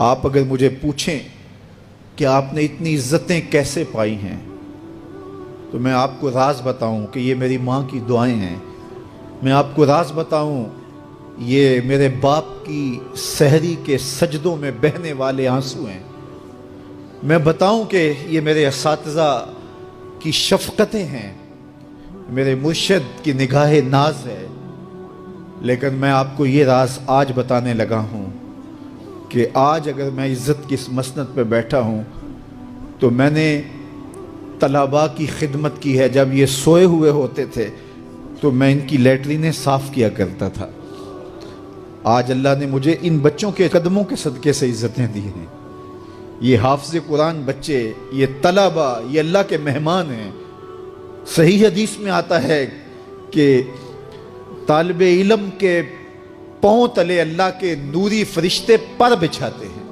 آپ اگر مجھے پوچھیں کہ آپ نے اتنی عزتیں کیسے پائی ہیں تو میں آپ کو راز بتاؤں کہ یہ میری ماں کی دعائیں ہیں. میں آپ کو راز بتاؤں یہ میرے باپ کی سحری کے سجدوں میں بہنے والے آنسو ہیں. میں بتاؤں کہ یہ میرے اساتذہ کی شفقتیں ہیں، میرے مرشد کی نگاہ ناز ہے. لیکن میں آپ کو یہ راز آج بتانے لگا ہوں کہ آج اگر میں عزت کی اس مسند پہ بیٹھا ہوں تو میں نے طلباء کی خدمت کی ہے. جب یہ سوئے ہوئے ہوتے تھے تو میں ان کی لیٹرینیں صاف کیا کرتا تھا. آج اللہ نے مجھے ان بچوں کے قدموں کے صدقے سے عزتیں دی ہیں. یہ حافظ قرآن بچے، یہ طلباء، یہ اللہ کے مہمان ہیں. صحیح حدیث میں آتا ہے کہ طالب علم کے پاؤں تلے اللہ کے نوری فرشتے پر بچھاتے ہیں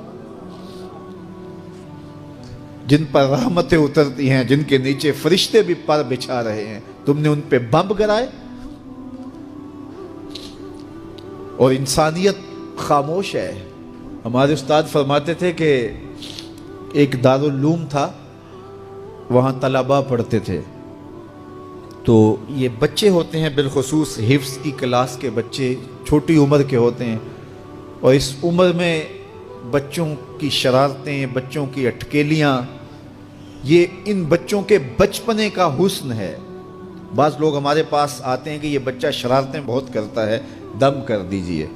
جن پر رحمتیں اترتی ہیں، جن کے نیچے فرشتے بھی پر بچھا رہے ہیں. تم نے ان پہ بم گرائے اور انسانیت خاموش ہے. ہمارے استاد فرماتے تھے کہ ایک دارالعلوم تھا، وہاں طلباء پڑھتے تھے. تو یہ بچے ہوتے ہیں، بالخصوص حفظ کی کلاس کے بچے چھوٹی عمر کے ہوتے ہیں، اور اس عمر میں بچوں کی شرارتیں، بچوں کی اٹکیلیاں، یہ ان بچوں کے بچپنے کا حسن ہے. بعض لوگ ہمارے پاس آتے ہیں کہ یہ بچہ شرارتیں بہت کرتا ہے، دم کر دیجئے.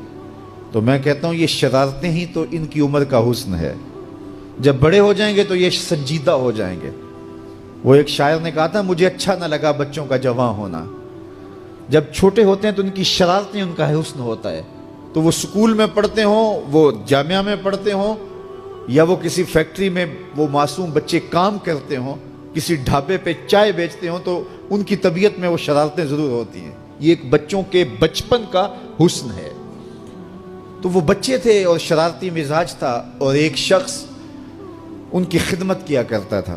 تو میں کہتا ہوں یہ شرارتیں ہی تو ان کی عمر کا حسن ہے. جب بڑے ہو جائیں گے تو یہ سنجیدہ ہو جائیں گے. وہ ایک شاعر نے کہا تھا مجھے اچھا نہ لگا بچوں کا جوان ہونا. جب چھوٹے ہوتے ہیں تو ان کی شرارتیں ان کا حسن ہوتا ہے. تو وہ سکول میں پڑھتے ہوں، وہ جامعہ میں پڑھتے ہوں، یا وہ کسی فیکٹری میں وہ معصوم بچے کام کرتے ہوں، کسی ڈھابے پہ چائے بیچتے ہوں، تو ان کی طبیعت میں وہ شرارتیں ضرور ہوتی ہیں. یہ ایک بچوں کے بچپن کا حسن ہے. تو وہ بچے تھے اور شرارتی مزاج تھا، اور ایک شخص ان کی خدمت کیا کرتا تھا.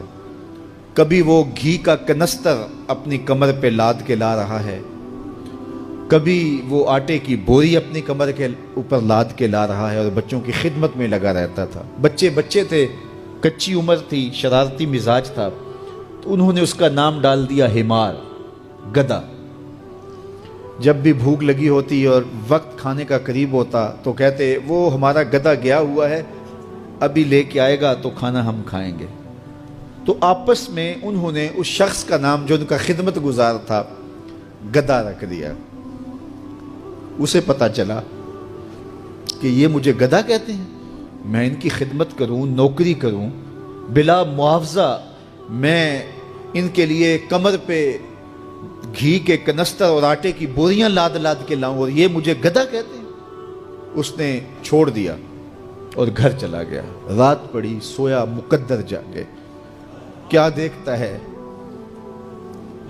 کبھی وہ گھی کا کنستر اپنی کمر پہ لاد کے لا رہا ہے، کبھی وہ آٹے کی بوری اپنی کمر کے اوپر لاد کے لا رہا ہے، اور بچوں کی خدمت میں لگا رہتا تھا. بچے تھے، کچی عمر تھی، شرارتی مزاج تھا. تو انہوں نے اس کا نام ڈال دیا حمار، گدھا. جب بھی بھوک لگی ہوتی اور وقت کھانے کا قریب ہوتا تو کہتے وہ ہمارا گدھا گیا ہوا ہے، ابھی لے کے آئے گا تو کھانا ہم کھائیں گے. تو آپس میں انہوں نے اس شخص کا نام جو ان کا خدمت گزار تھا گدھا رکھ دیا. اسے پتا چلا کہ یہ مجھے گدھا کہتے ہیں، میں ان کی خدمت کروں، نوکری کروں، بلا معاوضہ میں ان کے لیے کمر پہ گھی کے کنستر اور آٹے کی بوریاں لاد لاد کے لاؤں، اور یہ مجھے گدھا کہتے ہیں. اس نے چھوڑ دیا اور گھر چلا گیا. رات پڑی، سویا، مقدر جاگے. کیا دیکھتا ہے؟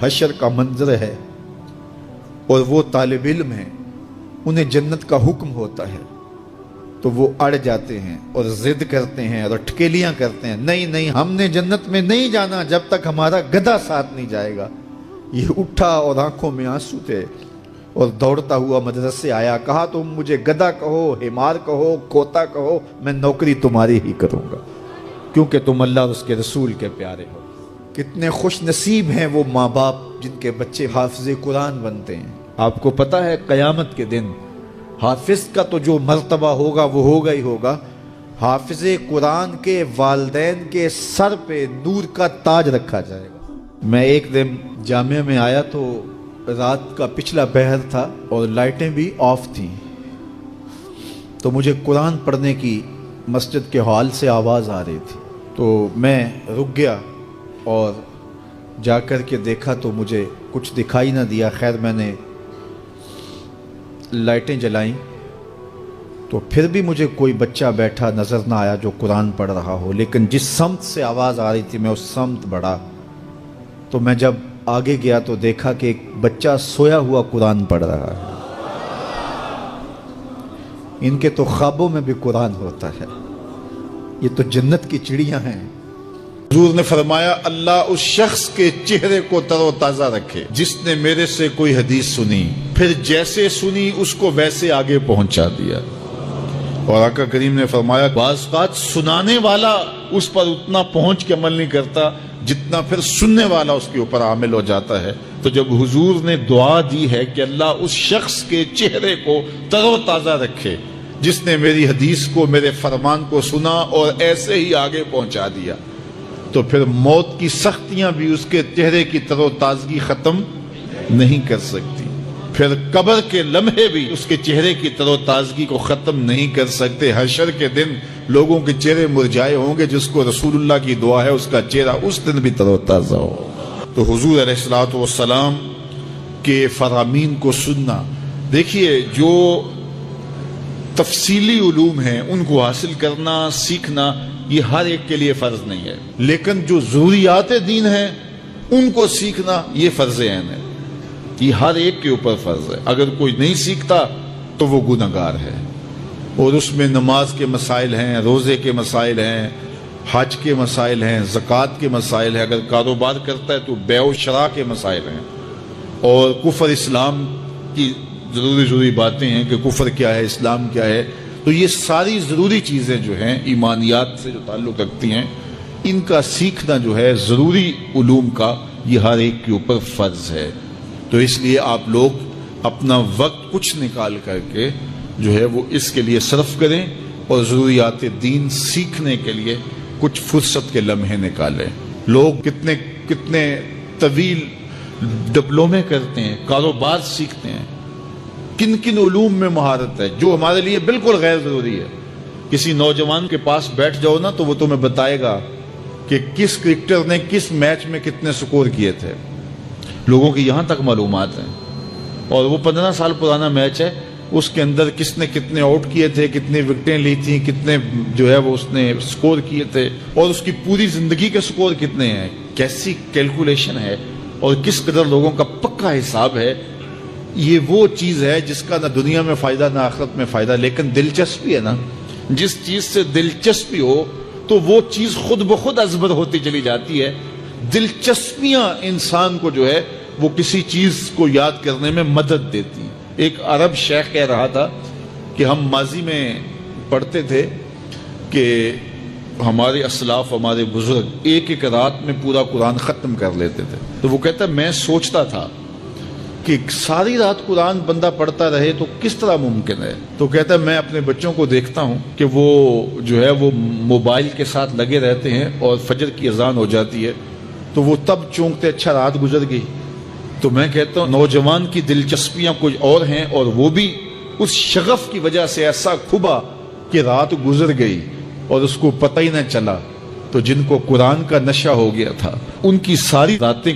حشر کا منظر ہے، اور وہ طالب علم ہیں، انہیں جنت کا حکم ہوتا ہے. تو وہ اڑ جاتے ہیں اور ضد کرتے ہیں اور اٹکیلیاں کرتے ہیں، نہیں نہیں ہم نے جنت میں نہیں جانا جب تک ہمارا گدھا ساتھ نہیں جائے گا. یہ اٹھا اور آنکھوں میں آنسو تھے اور دوڑتا ہوا مدرسے آیا. کہا تم مجھے گدھا کہو، حمار کہو، کوتا کہو، میں نوکری تمہاری ہی کروں گا، کیونکہ تم اللہ اور اس کے رسول کے پیارے ہو. کتنے خوش نصیب ہیں وہ ماں باپ جن کے بچے حافظ قرآن بنتے ہیں. آپ کو پتہ ہے قیامت کے دن حافظ کا تو جو مرتبہ ہوگا وہ ہوگا ہی ہوگا. حافظ قرآن کے والدین کے سر پہ نور کا تاج رکھا جائے گا. میں ایک دن جامعہ میں آیا تو رات کا پچھلا پہر تھا اور لائٹیں بھی آف تھیں. تو مجھے قرآن پڑھنے کی مسجد کے ہال سے آواز آ رہی تھی. تو میں رک گیا اور جا کر کے دیکھا تو مجھے کچھ دکھائی نہ دیا. خیر میں نے لائٹیں جلائیں تو پھر بھی مجھے کوئی بچہ بیٹھا نظر نہ آیا جو قرآن پڑھ رہا ہو. لیکن جس سمت سے آواز آ رہی تھی میں اس سمت بڑھا. تو میں جب آگے گیا تو دیکھا کہ ایک بچہ سویا ہوا قرآن پڑھ رہا ہے. ان کے تو خوابوں میں بھی قرآن ہوتا ہے. یہ تو جنت کی چڑیاں ہیں. حضور نے فرمایا اللہ اس شخص کے چہرے کو تر و تازہ رکھے جس نے میرے سے کوئی حدیث سنی، پھر جیسے سنی اس کو ویسے آگے پہنچا دیا. اور آقا کریم نے فرمایا بعض بات سنانے والا اس پر اتنا پہنچ کے عمل نہیں کرتا جتنا پھر سننے والا اس کے اوپر عامل ہو جاتا ہے. تو جب حضور نے دعا دی ہے کہ اللہ اس شخص کے چہرے کو تر و تازہ رکھے جس نے میری حدیث کو، میرے فرمان کو سنا اور ایسے ہی آگے پہنچا دیا، تو پھر موت کی سختیاں بھی اس کے چہرے کی تر و تازگی ختم نہیں کر سکتی، پھر قبر کے لمحے بھی اس کے چہرے کی تر و تازگی کو ختم نہیں کر سکتے. حشر کے دن لوگوں کے چہرے مرجھائے ہوں گے، جس کو رسول اللہ کی دعا ہے اس کا چہرہ اس دن بھی تر و تازہ ہو. تو حضور علیہ الصلوۃ والسلام کے فرامین کو سننا، دیکھیے جو تفصیلی علوم ہیں ان کو حاصل کرنا، سیکھنا، یہ ہر ایک کے لیے فرض نہیں ہے، لیکن جو ضروریات دین ہیں ان کو سیکھنا یہ فرض عین ہے، یہ ہر ایک کے اوپر فرض ہے. اگر کوئی نہیں سیکھتا تو وہ گنہگار ہے. اور اس میں نماز کے مسائل ہیں، روزے کے مسائل ہیں، حج کے مسائل ہیں، زکوٰۃ کے مسائل ہیں، اگر کاروبار کرتا ہے تو بیع و شراء کے مسائل ہیں، اور کفر اسلام کی ضروری باتیں ہیں کہ کفر کیا ہے، اسلام کیا ہے. تو یہ ساری ضروری چیزیں جو ہیں ایمانیات سے جو تعلق رکھتی ہیں، ان کا سیکھنا جو ہے ضروری علوم کا، یہ ہر ایک کے اوپر فرض ہے. تو اس لیے آپ لوگ اپنا وقت کچھ نکال کر کے جو ہے وہ اس کے لیے صرف کریں اور ضروریات دین سیکھنے کے لیے کچھ فرصت کے لمحے نکالیں. لوگ کتنے طویل ڈپلومے کرتے ہیں، کاروبار سیکھتے ہیں، کن کن علوم میں مہارت ہے جو ہمارے لیے بالکل غیر ضروری ہے. کسی نوجوان کے پاس بیٹھ جاؤ نا تو وہ تمہیں بتائے گا کہ کس کرکٹر نے کس میچ میں کتنے سکور کیے تھے. لوگوں کی یہاں تک معلومات ہیں، اور وہ 15 سال پرانا میچ ہے، اس کے اندر کس نے کتنے آؤٹ کیے تھے، کتنے وکٹیں لی تھیں، کتنے جو ہے وہ اس نے سکور کیے تھے، اور اس کی پوری زندگی کے سکور کتنے ہیں، کیسی کیلکولیشن ہے اور کس قدر لوگوں کا پکا حساب ہے. یہ وہ چیز ہے جس کا نہ دنیا میں فائدہ نہ آخرت میں فائدہ، لیکن دلچسپی ہے نا. جس چیز سے دلچسپی ہو تو وہ چیز خود بخود ازبر ہوتی چلی جاتی ہے. دلچسپیاں انسان کو جو ہے وہ کسی چیز کو یاد کرنے میں مدد دیتی ہیں. ایک عرب شیخ کہہ رہا تھا کہ ہم ماضی میں پڑھتے تھے کہ ہمارے اسلاف، ہمارے بزرگ ایک رات میں پورا قرآن ختم کر لیتے تھے. تو وہ کہتا ہے میں سوچتا تھا کہ ساری رات قرآن بندہ پڑھتا رہے تو کس طرح ممکن ہے. تو کہتا ہے میں اپنے بچوں کو دیکھتا ہوں کہ وہ جو ہے وہ موبائل کے ساتھ لگے رہتے ہیں، اور فجر کی اذان ہو جاتی ہے تو وہ تب چونکتے اچھا رات گزر گئی. تو میں کہتا ہوں نوجوان کی دلچسپیاں کچھ اور ہیں، اور وہ بھی اس شغف کی وجہ سے ایسا کھبا کہ رات گزر گئی اور اس کو پتہ ہی نہ چلا. تو جن کو قرآن کا نشہ ہو گیا تھا ان کی ساری راتیں